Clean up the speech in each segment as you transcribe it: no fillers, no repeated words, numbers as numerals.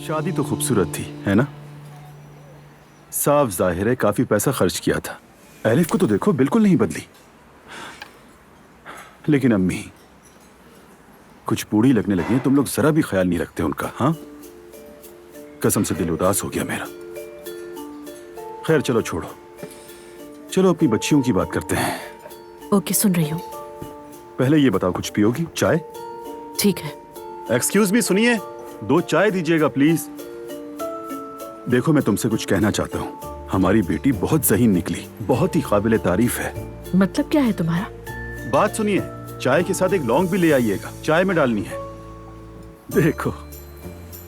शादी तो खूबसूरत थी, है ना? साफ जाहिर है काफी पैसा खर्च किया था। एलिफ को तो देखो, बिल्कुल नहीं बदली। लेकिन अम्मी कुछ बूढ़ी लगने लगी हैं, तुम लोग जरा भी ख्याल नहीं रखते उनका। हाँ, कसम से दिल उदास हो गया मेरा। खैर चलो छोड़ो, चलो अपनी बच्चियों की बात करते हैं। ओके, सुन रही हूँ। पहले ये बताओ, कुछ पियोगी? चाय? ठीक है। एक्सक्यूज मी, सुनिए, 2 चाय दीजिएगा प्लीज। देखो, मैं तुमसे कुछ कहना चाहता हूँ। हमारी बेटी बहुत ज़हीन निकली, बहुत ही काबिले तारीफ है। मतलब क्या है तुम्हारा? बात सुनिए, चाय के साथ एक लौंग भी ले आइएगा, चाय में डालनी है। देखो,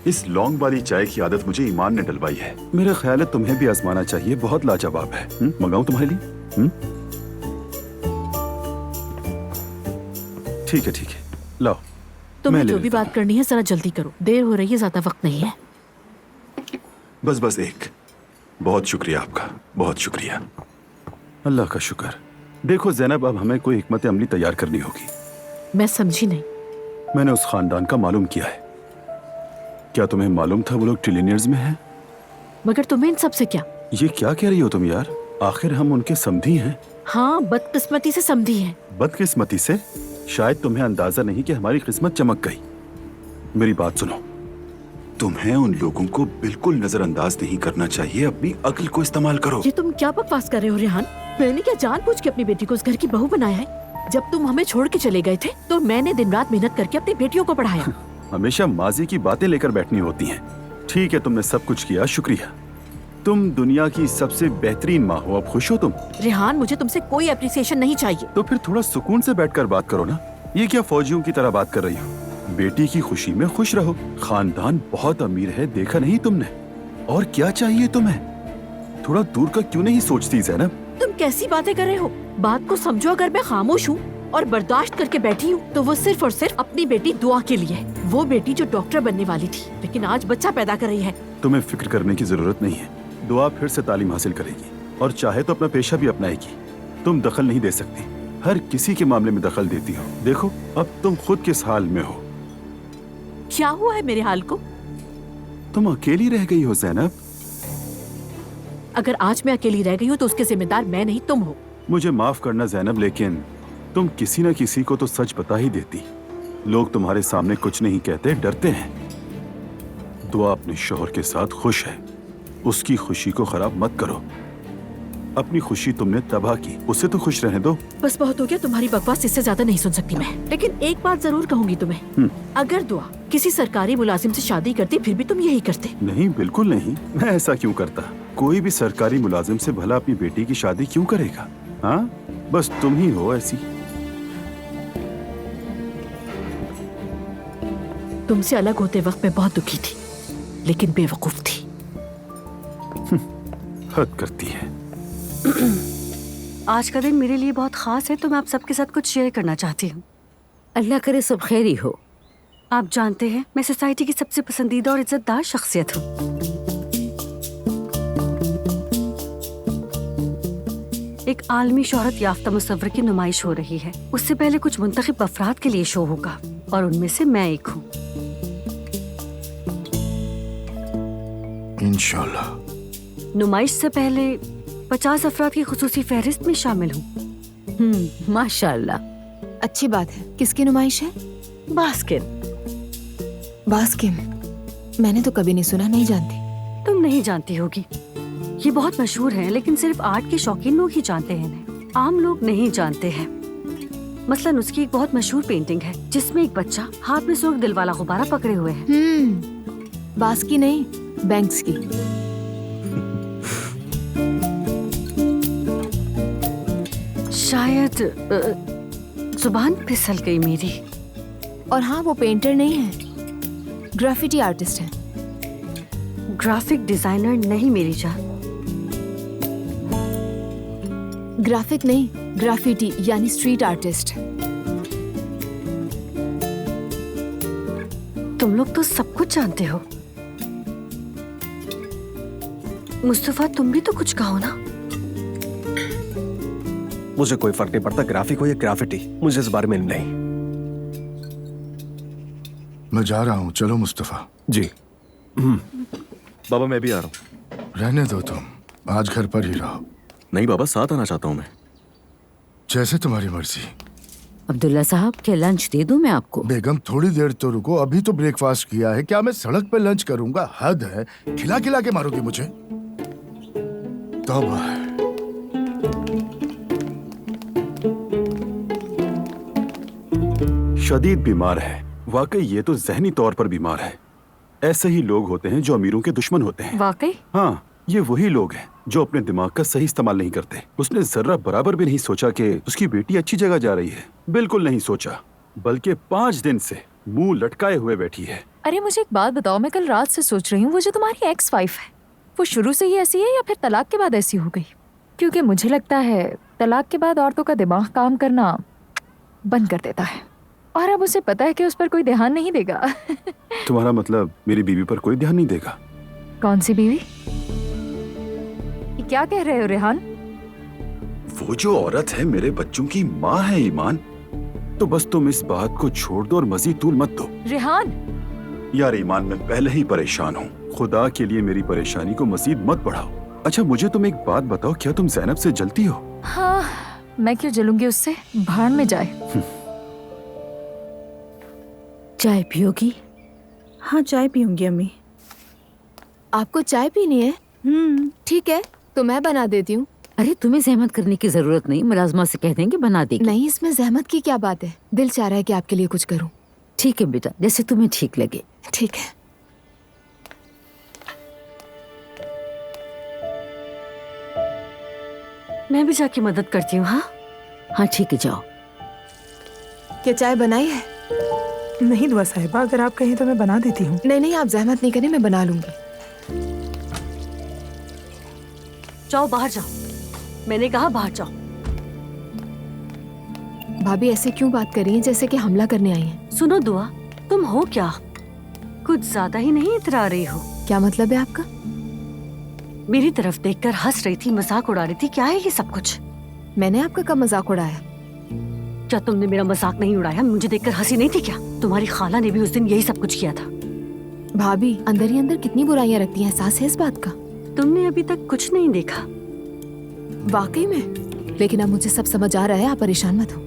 इस लौंग वाली चाय की आदत मुझे ईमान ने डलवाई है। मेरा ख्याल है तुम्हें भी आजमाना चाहिए, बहुत लाजवाब है। मंगाऊं तुम्हारे लिए? ठीक है ठीक है, लाओ। तुम्हें जो भी बात करनी है जरा जल्दी करो, देर हो रही है, ज्यादा वक्त नहीं है। बस एक। बहुत शुक्रिया आपका, बहुत शुक्रिया। अल्लाह का शुक्र। देखो ज़ैनब, अब हमें कोई हिकमत अमली तैयार करनी होगी। मैं समझी नहीं। मैंने उस खानदान का मालूम किया है। क्या तुम्हें मालूम था वो लोग ट्रिलियनियर्स में हैं? मगर तुम्हें इन सब से क्या? ये क्या कह रही हो तुम यार? आखिर हम उनके समधी हैं। हाँ, बदकिस्मती से समधी हैं। बदकिस्मती से? शायद तुम्हें अंदाजा नहीं कि हमारी किस्मत चमक गई। मेरी बात सुनो, तुम्हें उन लोगों को बिल्कुल नजरअंदाज नहीं करना चाहिए, अपनी अक्ल को इस्तेमाल करो। ये तुम क्या बकवास कर रहे हो रेहान? मैंने क्या जानबूझ के अपनी बेटी को उस घर की बहू बनाया है? जब तुम हमें छोड़ के चले गए थे तो मैंने दिन रात मेहनत करके अपनी बेटियों को पढ़ाया। हमेशा माजी की बातें लेकर बैठनी होती हैं। ठीक है, तुमने सब कुछ किया, शुक्रिया। तुम दुनिया की सबसे बेहतरीन माँ हो, अब खुश हो तुम? रेहान, मुझे तुमसे कोई अप्रिसिएशन नहीं चाहिए। तो फिर थोड़ा सुकून से बैठकर बात करो ना। ये क्या फौजियों की तरह बात कर रही हो? बेटी की खुशी में खुश रहो। खानदान बहुत अमीर है, देखा नहीं तुमने? और क्या चाहिए तुम्हें? थोड़ा दूर का क्यों नहीं सोचती ज़ैनब? तुम कैसी बातें कर रहे हो? बात को समझो। अगर मैं खामोश हूँ और बर्दाश्त करके बैठी हूँ तो वो सिर्फ और सिर्फ अपनी बेटी दुआ के लिए है। वो बेटी जो डॉक्टर बनने वाली थी, लेकिन आज बच्चा पैदा कर रही है। तुम्हें फिक्र करने की जरूरत नहीं है। दुआ फिर से तालीम हासिल करेगी और चाहे तो अपना पेशा भी अपनाएगी। तुम दखल नहीं दे सकती, हर किसी के मामले में दखल देती हो। देखो, अब तुम खुद किस हाल में हो। क्या हुआ है मेरे हाल को? तुम अकेली रह गई हो ज़ैनब। अगर आज मैं अकेली रह गई हूँ तो उसके जिम्मेदार मैं नहीं, तुम हो। मुझे माफ करना ज़ैनब, लेकिन तुम किसी न किसी को तो सच बता ही देती। लोग तुम्हारे सामने कुछ नहीं कहते, डरते हैं। दुआ अपने शौहर के साथ खुश है, उसकी खुशी को खराब मत करो। अपनी खुशी तुमने तबाह की, उसे तो खुश रहने दो। बस बहुत हो गया, तुम्हारी बकवास, इससे ज्यादा नहीं सुन सकती मैं। लेकिन एक बात जरूर कहूंगी तुम्हें, अगर दुआ किसी सरकारी मुलाजिम से शादी करती फिर भी तुम यही करते। नहीं, बिल्कुल नहीं। मैं ऐसा क्यों करता? कोई भी सरकारी मुलाजिम से भला अपनी बेटी की शादी क्यों करेगा? हाँ, बस तुम ही हो ऐसी। तुमसे अलग होते वक्त मैं बहुत दुखी थी, लेकिन बेवकूफ थी। हद करती है। आज का दिन मेरे लिए बहुत खास है, तो मैं आप सबके साथ कुछ शेयर करना चाहती हूँ। अल्लाह करे सब खैर ही हो। आप जानते हैं, मैं सोसाइटी की सबसे पसंदीदा और इज्जतदार शख्सियत हूँ। एक आलमी शोहरत याफ्ता मुसव्विर की नुमाइश हो रही है। उससे पहले कुछ मुंतखब अफराद के लिए शो होगा और उनमें से मैं एक हूँ। इंशाल्लाह। नुमाइश से पहले 50 अफराद की खुसूसी फहरिस्त में शामिल हूँ। माशाअल्लाह, अच्छी बात है। किसकी नुमाइश है? बास्किन। बास्किन? मैंने तो कभी नहीं सुना, नहीं जानती। तुम नहीं जानती होगी, ये बहुत मशहूर है, लेकिन सिर्फ आर्ट के शौकीन लोग ही जानते हैं इन्हें। आम लोग नहीं जानते हैं। मसलन उसकी एक बहुत मशहूर पेंटिंग है जिसमें एक बच्चा हाथ में सुर्ख दिल वाला गुब्बारा पकड़े हुए है। बास्की नहीं, बैंक्स की। शायद जुबान फिसल गई मेरी। और हाँ, वो पेंटर नहीं है, ग्राफिटी आर्टिस्ट है। ग्राफिक डिजाइनर नहीं मेरी जान। ग्राफिक नहीं, ग्राफिटी यानी स्ट्रीट आर्टिस्ट। तुम लोग तो सब कुछ जानते हो। मुस्तफा, तुम भी तो कुछ कहो ना। मुझे कोई फर्क नहीं पड़ता, ग्राफिक हो या ग्राफिटी, मुझे इस बारे में नहीं। मैं जा रहा हूँ, चलो मुस्तफा। जी। बाबा मैं भी आ रहा हूँ। रहने दो तुम, आज घर पर ही रहो। नहीं बाबा, साथ आना चाहता हूँ मैं। जैसे तुम्हारी मर्जी। अब्दुल्ला साहब, क्या लंच दे दूं मैं आपको? बेगम थोड़ी देर तो रुको, अभी तो ब्रेकफास्ट किया है। क्या मैं सड़क पे लंच करूंगा? हद है, खिला खिला के मारोगी मुझे। तौबा है। शदीद बीमार है। वाकई ये तो जहनी तौर पर बीमार है। ऐसे ही लोग होते हैं जो अमीरों के दुश्मन होते हैं। वाकई? हाँ, ये वही लोग हैं जो अपने दिमाग का सही इस्तेमाल नहीं करते। उसने जर्रा बराबर भी नहीं सोचा कि उसकी बेटी अच्छी जगह जा रही है। बिल्कुल नहीं सोचा, बल्कि 5 दिन से मुंह लटकाए हुए बैठी है। अरे मुझे एक बात बताओ, मैं कल रात से सोच रही हूँ, वो जो तुम्हारी एक्स वाइफ है वो शुरू से ही ऐसी है या फिर तलाक के बाद ऐसी हो गई? क्योंकि मुझे लगता है तलाक के बाद औरतों का दिमाग काम करना बंद कर देता है, और अब उसे पता है कि उस पर कोई ध्यान नहीं देगा। तुम्हारा मतलब मेरी बीवी पर कोई ध्यान नहीं देगा? कौन सी बीवी? ये क्या कह रहे हो रेहान? वो जो औरत है मेरे बच्चों की माँ है ईमान। तो बस तुम इस बात को छोड़ दो और मजीद तूल मत दो। रेहान, यार ईमान, मैं पहले ही परेशान हूँ। खुदा के लिए मेरी परेशानी को मजीद मत बढ़ाओ। अच्छा मुझे तुम एक बात बताओ, क्या तुम ज़ैनब से जलती हो? हाँ, मैं क्यों जलूंगी उससे? भाड़ में जाए। चाय पियोगी? हाँ चाय पीऊंगी अम्मी। आपको चाय पीनी है? ठीक है, तो मैं बना देती हूँ। अरे तुम्हें जहमत करने की जरूरत नहीं, मुलाजमा से कह देंगे बना देगी। नहीं, इसमें जहमत की क्या बात है? दिल चाह रहा है कि आपके लिए कुछ करूँ। ठीक है बेटा, जैसे तुम्हें ठीक लगे। ठीक है। मैं भी जाके मदद करती हूँ। हाँ हाँ ठीक है, जाओ। क्या चाय बनाई है? नहीं दुआ साहिबा, अगर आप कहें तो मैं बना देती हूँ। नहीं नहीं, आप जहमत नहीं करें, मैं बना लूंगी। जाओ बाहर जाओ, मैंने कहा बाहर जाओ। भाभी ऐसे क्यों बात कर रही हैं जैसे कि हमला करने आई हैं? सुनो दुआ, तुम हो क्या? कुछ ज्यादा ही नहीं इतरा रही हो? क्या मतलब है आपका? मेरी तरफ देखकर हंस रही थी, मजाक उड़ा रही थी। क्या है ये सब कुछ? मैंने आपका कब मजाक उड़ाया? क्या तुमने मेरा मजाक नहीं उड़ाया? मुझे देखकर हंसी नहीं थी क्या? तुम्हारी खाला ने भी उस दिन यही सब कुछ किया था। भाभी अंदर ही अंदर कितनी बुराइयां रखती हैं, एहसास है इस बात का? तुमने अभी तक कुछ नहीं देखा। वाकई में? लेकिन अब मुझे सब समझ आ रहा है, आप परेशान मत हो।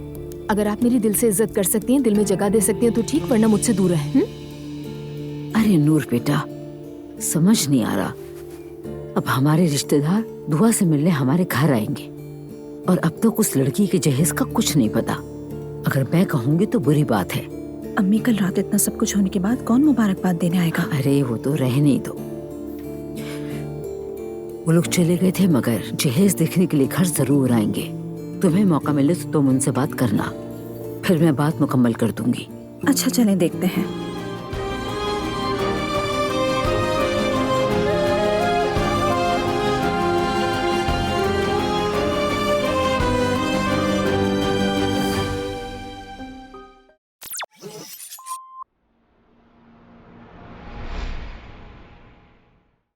अगर आप मेरी दिल से इज्जत कर सकती हैं, दिल में जगह दे सकती हैं तो ठीक, वरना मुझसे दूर रहें। अरे नूर बेटा, समझ नहीं आ रहा। अब हमारे रिश्तेदार दुआ से मिलने हमारे घर आएंगे और अब तो उस लड़की के जहेज का कुछ नहीं पता। अगर मैं कहूँगी तो बुरी बात है। अम्मी कल रात इतना सब कुछ होने के बाद कौन मुबारकबाद देने आएगा? अरे वो तो रहने ही दो। वो लोग चले गए थे, मगर जहेज देखने के लिए घर जरूर आएंगे। तुम्हें मौका मिले तो तुम उनसे बात करना, फिर मैं बात मुकम्मल कर दूंगी। अच्छा चलें देखते हैं।